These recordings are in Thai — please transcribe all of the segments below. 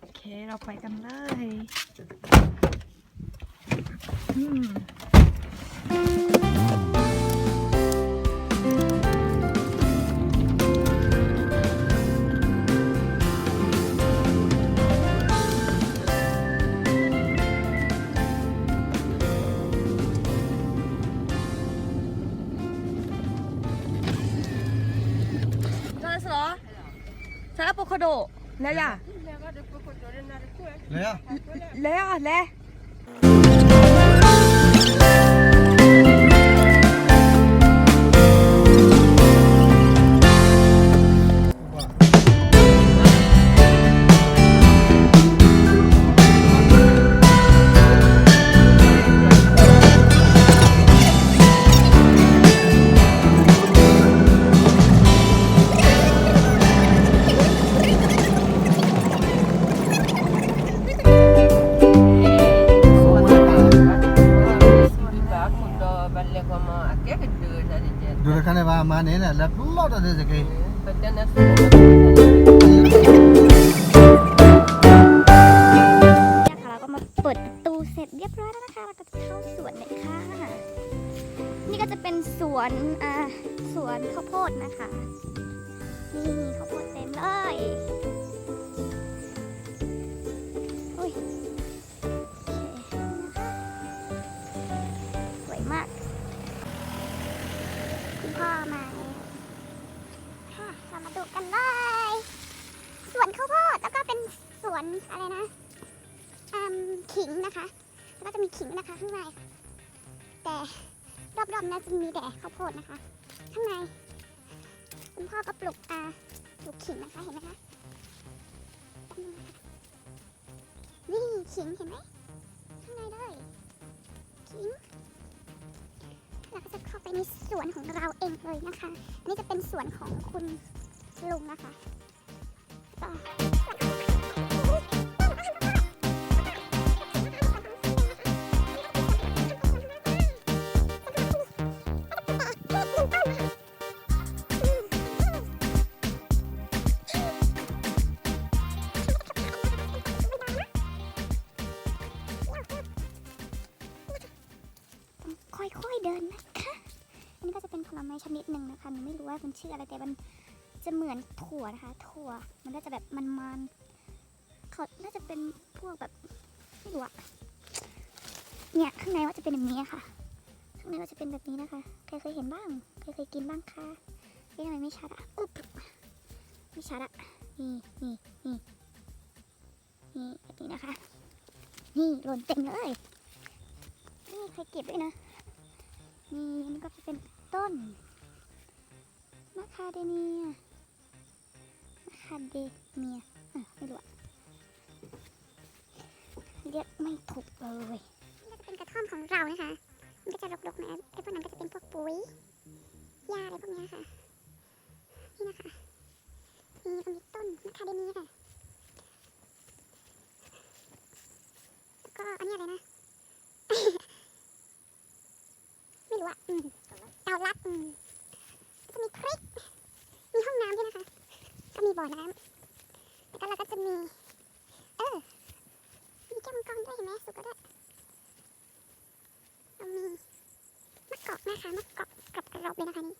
โอเคเราไปกันเลย Sarà poco do. Leia. Lea? Lea, le. Dulu kan apa mana ni? Lep lot ada sekali. เนี่ยค่ะเราก็มาเปิดประตูเสร็จเรียบร้อยแล้วนะคะเราก็จะเข้าสวนเลยค่ะนี่ก็จะเป็นสวนข้าวโพดนะคะนี่ข้าวโพดเต็มเลยอุ้ยโอเคนะคะสวยมากคุณพ่อมาค่ะเรามาดูกันเลยสวนข้าวโพดแล้วก็เป็นสวนอะไรนะขิงนะคะแล้วก็จะมีขิงนะคะข้างในค่ะแต่รอบๆนั้นจะมีแต่ข้าวโพดนะคะข้างในคุณพ่อก็ปลูกขิงนะคะเห็นไหมคะนี่ขิงเห็นไหมข้างในเลยขิงเราก็จะเข้าไปในสวนของเราเองเลยนะคะอันนี้จะเป็นสวนของคุณลุงนะคะก็ค่อยๆเดินนะคะอันนี้ก็จะเป็นผลไม้ชนิดหนึ่งนะคะหนูไม่รู้ว่ามันชื่ออะไรแต่มันจะเหมือนถั่วนะคะถั่วมันก็จะแบบมันๆเขาน่าจะเป็นพวกแบบไม่รู้อะเนี่ยข้างในว่าจะเป็นแบบนี้ค่ะข้างในว่าจะเป็นแบบนี้นะคะใครเคยเห็นบ้างเคยกินบ้างคะนี่ทำไมไม่ชัดอะอุ๊บไม่ชัดอะนี่แบบนี้นะคะนี่หล่นเต็มเลยนี่ใครเก็บด้วยนะนี่ก็จะเป็นต้นมะคาเดเมียไม่รู้เรียกไม่ถูกเลยนี่ก็จะเป็นกระท่อมของเรานะคะมันก็จะรกๆนะไอ้พวกนั้นก็จะเป็นพวกปุ๋ยหญ้าอะไรพวกนี้ค่ะนี่นะคะนี่ก็มีต้นมะคาเดเมียค่ะแล้วก็อันนี้อะไรนะไม่รู้อะเตาลัดจะมีพริกมีห้องน้ำด้วยนะคะก็มีบ่อน้ำแล้วก็เราก็จะมีมีแก้วมังกรด้วยเห็นไหมสุกก็ได้เรามีมะกอกนะคะมะกอกกรอบๆเลยนะคะนี่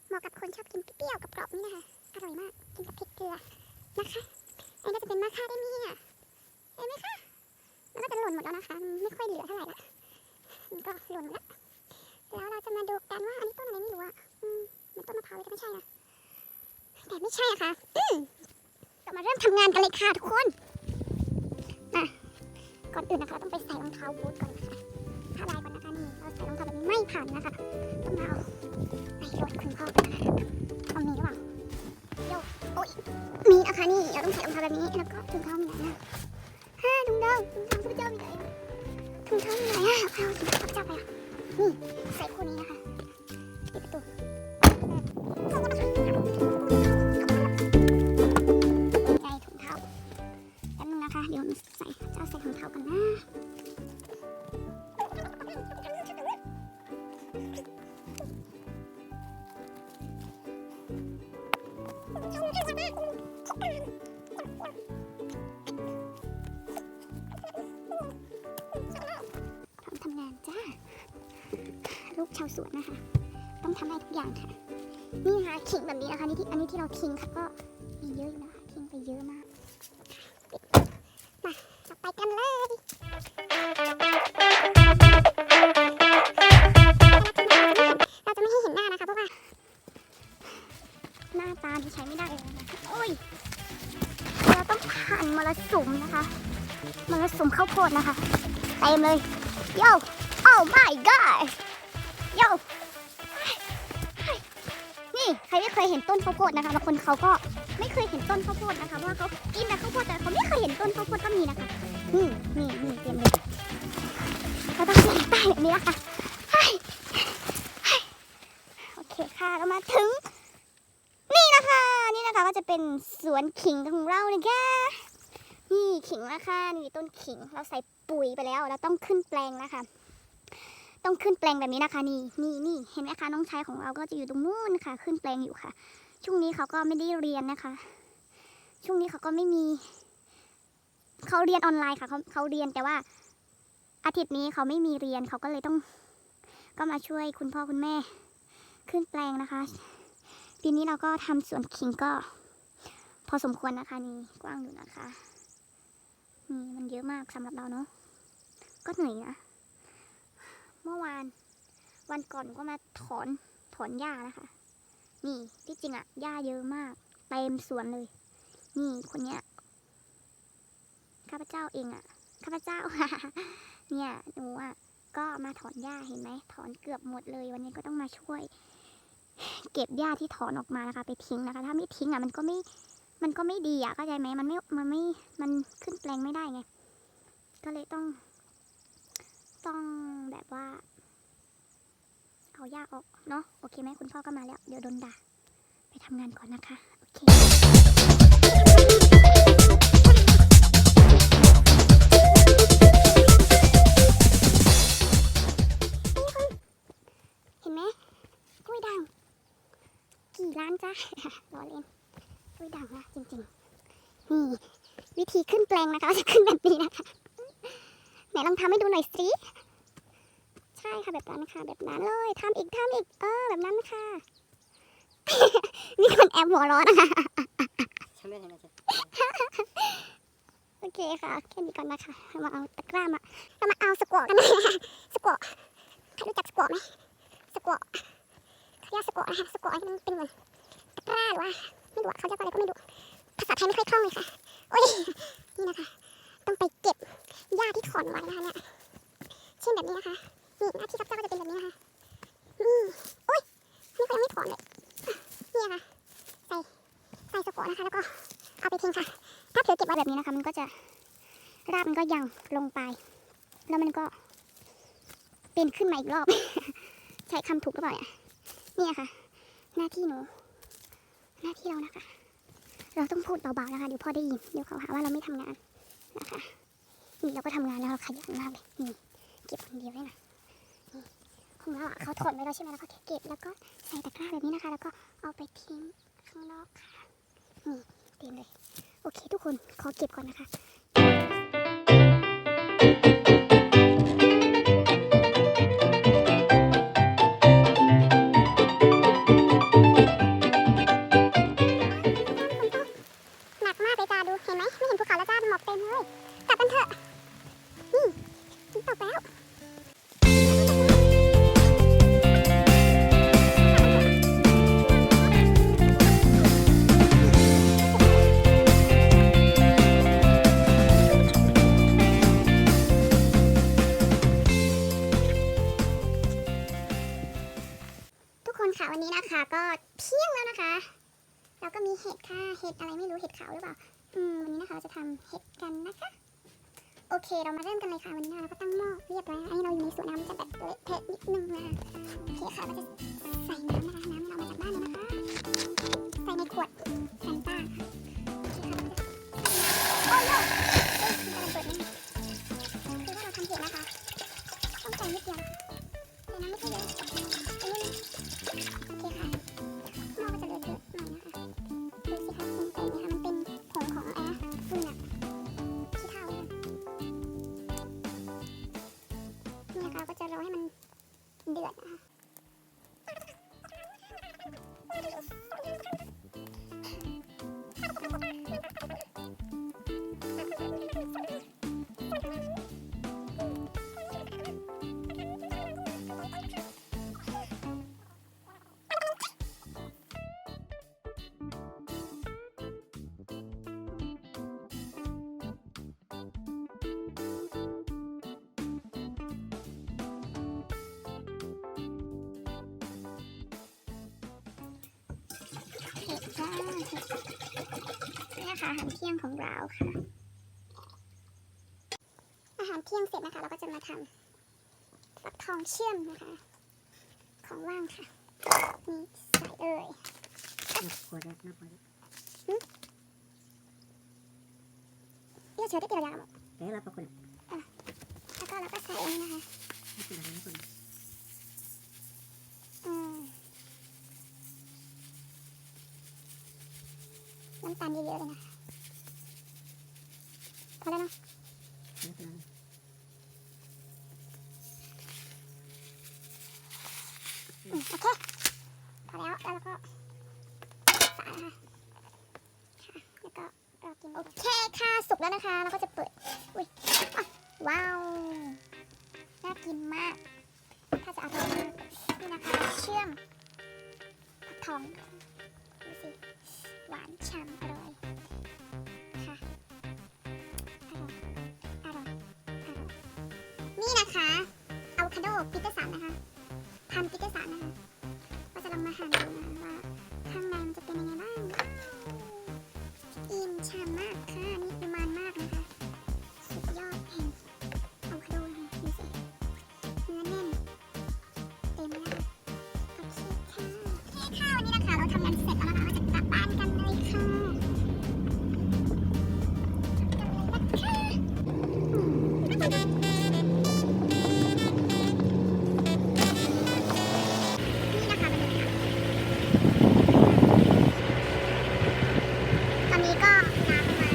เหมาะกับคนชอบกินเปรี้ยวกรอบๆนี่นะคะอร่อยมากกินกับพริกเกลือนะคะอันนี้ก็จะเป็นมะคาเดเมียเห็นไหมคะมันก็จะหล่นหมดแล้วนะคะไม่ค่อยเหลือเท่าไหร่ละมันก็หล่นหมดแล้วเราจะมาดูกันว่าอันนี้ต้นอะไรไม่รู้อะมันต้นมะพร้าวแต่ไม่ใช่นะแต่ไม่ใช่อะค่ะเรามาเริ่มทำงานกันเลยค่ะทุกคนก่อนอื่นนะคะต้องไปใส่รองเท้าบูทก่อนนะคะผ้าลายก่อนนะคะนี่เราใส่รองเท้าแบบนี้ไม่ผ่านนะคะต้องมาเอาไปรถคุณพ่อกันนะคะเอามีหรือเปล่าโอ้ยมีนะคะนี่เราต้องใส่รองเท้าแบบนี้แล้วก็ถุงเท้ามีไหนนะถุงเท้าพระเจ้ามีไหนถุงเท้ามีไหนเอาถุงเท้าพระเจ้าไปนี่ใส่คู่นี้นะคะปิดประตูใส่ถุงเท้าแป๊บนึงนะคะเดี๋ยวใส่ถุงเท้ากันนะ ลูกชาวสวนนะคะ ต้องทำได้ทุกอย่างค่ะ นี่ค่ะขิงแบบนี้นะคะอันนี้ที่เราทิ้งค่ะก็มีเยอะอยู่นะคะทิ้งไปเยอะมากมาเราไปกันเลยเราจะไม่ให้เห็นหน้านะคะเพราะว่าหน้าตาที่ใช้ไม่ได้เลยนะคะโอ้ยเราต้องผ่านมรสุมนะคะมรสุมข้าวโพดนะคะเต็มเลยโย่ oh my god โย่นี่ใครไม่เคยเห็นต้นข้าวโพดนะคะบางคนเขาก็ไม่เคยเห็นต้นข้าวโพดนะคะเพราะว่าเขากินแต่ข้าวโพดแต่เขาไม่เคยเห็นต้นข้าวโพดก็มีนะคะนี่เตรียมเลยเราต้องเดินใต้แบบนี้นะคะโอเคค่ะเรามาถึงนี่นะคะก็จะเป็นสวนขิงของเรานะคะนี่ขิงนะคะนี่ต้นขิงเราใส่ปุ๋ยไปแล้วเราต้องขึ้นแปลงนะคะต้องขึ้นแปลงแบบนี้นะคะนี่เห็นไหมคะน้องชายของเราก็จะอยู่ตรงนู้นค่ะขึ้นแปลงอยู่ค่ะช่วงนี้เขาก็ไม่ได้เรียนนะคะช่วงนี้เขาก็ไม่มีเขาเรียนออนไลน์ค่ะเขาเรียนแต่ว่าอาทิตย์นี้เขาไม่มีเรียนเขาก็เลยต้องก็มาช่วยคุณพ่อคุณแม่ขึ้นแปลงนะคะปีนี้เราก็ทำสวนขิงก็พอสมควรนะคะนี่กว้างอยู่นะคะนี่มันเยอะมากสำหรับเราเนาะก็เหนื่อยนะเมื่อวันก่อนก็มาถอนหญ้านะคะนี่ที่จริงอะหญ้าเยอะมากเต็มสวนเลยนี่คนเนี้ยข้าพเจ้าเองอะข้าพเจ้า เนี่ยหนูอะก็มาถอนหญ้าเห็นไหมถอนเกือบหมดเลยวันนี้ก็ต้องมาช่วยเก็บหญ้าที่ถอนออกมานะคะไปทิ้งนะคะถ้าไม่ทิ้งอะมันก็ไม่ดีอะเข้าใจไหมมันขึ้นแปลงไม่ได้ไงก็เลยต้องแบบว่าเอาหญ้าออกเนาะโอเคไหมคุณพ่อก็มาแล้วเดี๋ยวโดนด่าไปทำงานก่อนนะคะโอเคเห็นไหมกล้วยด่างกี่ล้านจ้ะรอเล่นกล้วยด่างนะจริงๆนี่วิธีขึ้นแปลงนะคะจะขึ้นแบบนี้นะคะไหนลองทำให้ดูหน่อยสิใช่ค่ะแบบนั้นนะคะแบบนั้นเลยทำอีกแบบนั้นนะคะมีคนแอบหัวร้อนนะคะโอเคค่ะแค่นี้ก่อนนะคะมาเอาตะกร้ามาเรามาเอาสกวอกันนะคะสกวอใครรู้จักสกวอไหมสกวอเขาเรียกสกวอนะคะสกวอมันเป็นเหมือนตะกร้าหรือว่าไม่รู้เขาเรียกว่าอะไรก็ไม่รู้ภาษาไทยไม่ค่อยคล่องเลยค่ะโอ้ยนี่นะคะต้องไปเก็บหญ้าที่ถอนไว้นะคะเนี่ยเช่นแบบนี้นะคะนี่หน้าที่ข้าพเจ้าก็จะเป็นแบบนี้นะคะโอ้ยนี่ก็ยังไม่ถอนเลยนี่ค่ะใส่สกอนะคะแล้วก็เอาไปทิ้งค่ะถ้าเผลอเก็บไว้แบบนี้นะคะมันก็จะรากมันก็ยังลงไปแล้วมันก็เป็นขึ้นมาอีกรอบ ใช้คำถูกหรือเปล่าเนี่ยนี่ค่ะหน้าที่หนูหน้าที่เรานะคะเราต้องพูดเบาๆนะคะเดี๋ยวพ่อได้ยินเดี๋ยวเขาหาว่าเราไม่ทำงานนะคะนี่เราก็ทำงานแล้วเราขยันมากเลยนี่เก็บคนเดียวเลยนะนี่ของเราเขาถอนไว้แล้วใช่ไหมแล้วเขาเก็บแล้วก็ใส่ตะกร้าแบบนี้นะคะแล้วก็เอาไปทิ้งข้างนอกค่ะนี่เต็มเลยโอเคทุกคนขอเก็บก่อนนะคะหนักมากเลยจ้าดูเห็นไหมไม่เห็นภูเขาแล้วจ้าหมอกเต็มเลยกลับกันเถอะฝนตกแล้วค่ะวันนี้นะคะก็เที่ยงแล้วนะคะแล้วก็มีเห็ดค่ะเห็ดอะไรไม่รู้เห็ดขาวหรือเปล่าวันนี้นะคะเราจะทำเห็ดกันนะคะโอเคเรามาเริ่มกันเลยค่ะวันนี้เราก็ตั้งหม้อเรียบร้อยอันนี้เราอยู่ในสวนน้ำจะแบบเละเทะนิดนึงนะโอเคค่ะเราจะใส่น้ำนะคะน้ำเรามาจากบ้านเลยนะคะใส่ในขวดแฟนต้าโอ้ยมันเปิดนี่คือว่าเราทำเห็ดนะคะต้องใส่นิดเดียวแต่น้ำไม่ใช่เยอะโอเคค่ะหม้อก็จะเลอะเทอะหน่อยนะคะดูสิคะมันเป็นนะคะมันเป็นผงของฝุ่นอะขี้เถ้าเนี่ยค่ะเราก็จะรอให้มันเดือด เผ็ดจ้านี่นะคะอาหารเที่ยงของเราค่ะอาหารเที่ยงเสร็จนะคะเราก็จะมาทำฟักทองเชื่อมนะคะของว่างค่ะนี่ใส่เอ่ยเดี๋ยวเชิญได้เกี่ยวกับหมดแล้วก็เราก็ใส่อันนี้นะคะน้ำตาลเยอะๆเลยนะคะพอแล้วเนาะโอเคพอแล้วเราก็ฝานะคะแล้วก็รอกินโอเคค่ะสุกแล้วนะคะเราก็จะเปิดอุ้ยว้าวน่ากินมากถ้าจะอร่อยมากนี่นะคะเชื่อมฟักทองดูสิหวานฉ่ำอร่อยค่ะอร่อยนี่นะคะอะโวคาโดปีเตอร์สันนะคะพันธุ์ปีเตอร์สันนะคะก็จะลองมาหั่นดูนะว่าข้างในมันจะเป็นยังไงบ้างอิ่มฉ่ำมากค่ะนี่ประมาณมากนะคะสุดยอดแห่งอะโวคาโดนะคะดูสิเนื้อแน่นเต็มเลยโอเคค่ะวันนี้นะคะเราทำงานเสร็จแล้วนะคะเราจะกลับบ้านกันเลยค่ะตอนนี้ก็น้ำประมาณ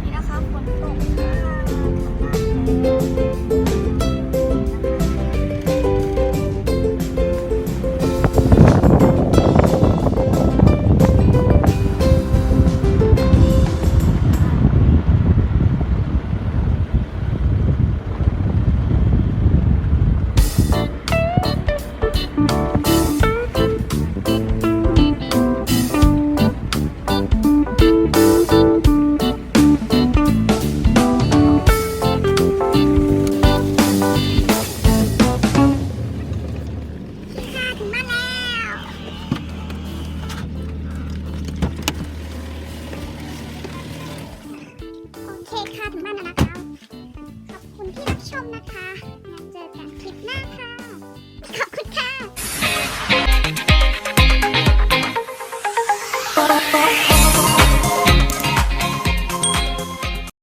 นี่นะคะฝนตกค่ะถึงบ้านแล้วโอเคค่ะถึงบ้านแล้วนะคะขอบคุณที่รับชมนะคะงั้นเจอกันคลิปหน้าค่ะขอบคุณค่ะ